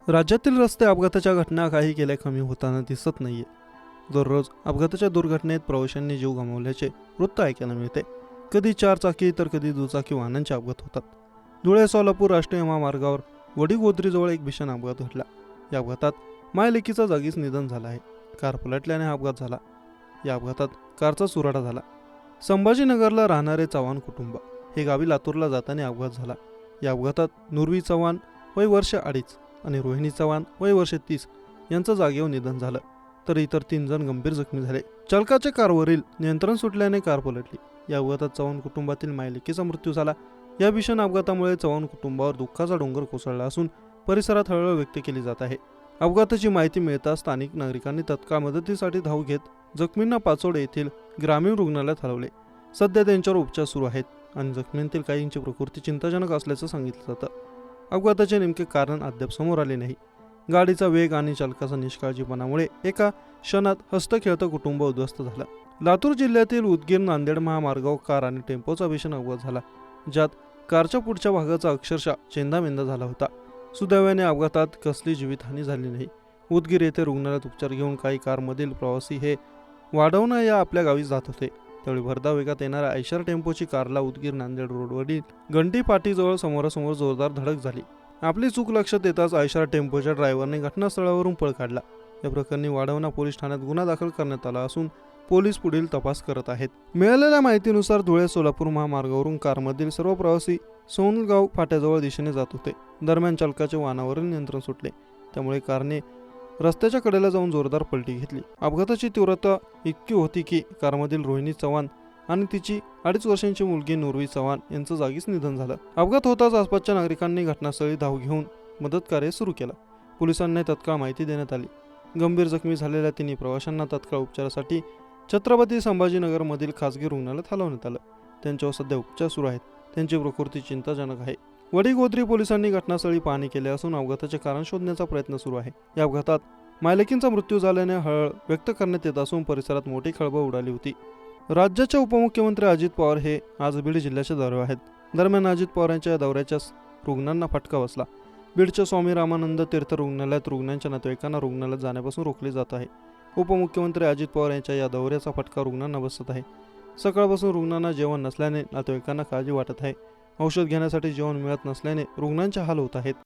राज्यातील रस्ते अपघाताच्या घटना काही केल्या कमी होताना दिसत नाहीये. दररोज अपघाताच्या दुर्घटनेत प्रवाशांनी जीव गमावल्याचे वृत्त ऐकायला मिळते. कधी चारचाकी तर कधी दुचाकी वाहनांचे अपघात होतात. धुळे सोलापूर राष्ट्रीय महामार्गावर वडीगोद्रीजवळ एक भीषण अपघात घडला. या अपघातात मायलेकीचा जागीच निधन झालं आहे. कार पलटल्याने हा अपघात झाला. या अपघातात कारचा चुराडा झाला. संभाजीनगरला राहणारे चव्हाण कुटुंब हे गावी लातूरला जाताना अपघात झाला. या अपघातात नुरवी चव्हाण वय वर्ष 2.5 आणि रोहिणी चव्हाण वय वर्ष 30 यांचं जागेवर निधन झालं, तर इतर 3 जण गंभीर जखमी झाले. चालकाच्या कारवरील नियंत्रण सुटल्याने कार पलटली. या अपघातात चव्हाण कुटुंबातील मायलेकीचा मृत्यू झाला. या भीषण अपघातामुळे चव्हाण कुटुंबावर दुःखाचा डोंगर कोसळला असून परिसरात हळहळ व्यक्त केली जात आहे. अपघाताची माहिती मिळताच स्थानिक नागरिकांनी तत्काळ मदतीसाठी धाव घेत जखमींना पाचोड येथील ग्रामीण रुग्णालयात हलवले. सध्या त्यांच्यावर उपचार सुरू आहेत आणि जखमींतील काहींची प्रकृती चिंताजनक असल्याचं सांगितलं जातं. अपघाताचे नेमके कारण अद्याप समोर आले नाही. गाडीचा वेग आणि चालकाचा निष्काळजीपणामुळे एका क्षणात हस्तखेळतं कुटुंब उद्ध्वस्त झालं. लातूर जिल्ह्यातील उदगीर नांदेड महामार्गावर कार आणि टेम्पोचा भीषण अपघात झाला, ज्यात कारच्या पुढच्या भागाचा अक्षरशः चेंदामेंदा झाला होता. सुदैवाने अपघातात कसली जीवितहानी झाली नाही. उदगीर येथे रुग्णालयात उपचार घेऊन काही कारमधील प्रवासी हे वाढवणं या आपल्या गावी जात होते. त्यावेळी भरधाव वेगात येणाऱ्या आयशर टेम्पोची कारला उदगीर नांदेड रोडवरील गंटी पाटीजवळ समोरासमोर जोरदार धडक झाली. आपली चूक लक्षात येताच आयशर टेम्पोच्या ड्रायव्हरने घटनास्थळावरून पळ काढला. या प्रकरणी वाढवणा पोलीस ठाण्यात गुन्हा दाखल करण्यात आला असून पोलीस पुढील तपास करत आहेत. मिळालेल्या माहितीनुसार धुळे सोलापूर महामार्गावरून कारमधील सर्व प्रवासी सोनगाव फाट्याजवळ दिशेने जात होते. दरम्यान चालकाचे वाहनावरील नियंत्रण सुटले. त्यामुळे कारने रस्त्याच्या कडेला जाऊन जोरदार पलटी घेतली. अपघाताची तीव्रता इतकी होती की कारमधील रोहिणी चव्हाण आणि तिची 2.5 वर्षांची मुलगी नुरवी चव्हाण यांचं जागीच निधन झालं. अपघात होताच आसपासच्या नागरिकांनी घटनास्थळी धाव घेऊन मदत कार्य सुरू केलं. पोलिसांना तत्काळ माहिती देण्यात आली. गंभीर जखमी झालेल्या 3 प्रवाशांना तत्काळ उपचारासाठी छत्रपती संभाजीनगरमधील खासगी रुग्णालयात हलवण्यात आलं. त्यांच्यावर सध्या उपचार सुरू आहेत. त्यांची प्रकृती चिंताजनक आहे. वडीगोद्री पोलिसांनी घटनास्थळी पाहणी केली असून अपघाताचे कारण शोधण्याचा प्रयत्न सुरू आहे. या अपघातात मायलेकींचा मृत्यू झाल्याने हळहळ व्यक्त करण्यात येत असून परिसरात मोठी खळबळ उडाली होती. राज्याचे उपमुख्यमंत्री अजित पवार हे आज बीड जिल्ह्याच्या दौऱ्यावर आहेत. दरम्यान अजित पवार यांच्या या दौऱ्याच्या रुग्णांना फटका बसला. बीडच्या स्वामी रामानंद तीर्थ रुग्णालयात रुग्णांच्या नातेवाईकांना रुग्णालयात जाण्यापासून रोखले जात आहे. उपमुख्यमंत्री अजित पवार यांच्या या दौऱ्याचा फटका रुग्णांना बसत आहे. सकाळपासून रुग्णांना जेवण नसल्याने नातेवाईकांना काळजी वाटत आहे. औषध घेण्यासाठी जेवण मिळत नसल्याने रुग्णांचे हाल होत आहेत.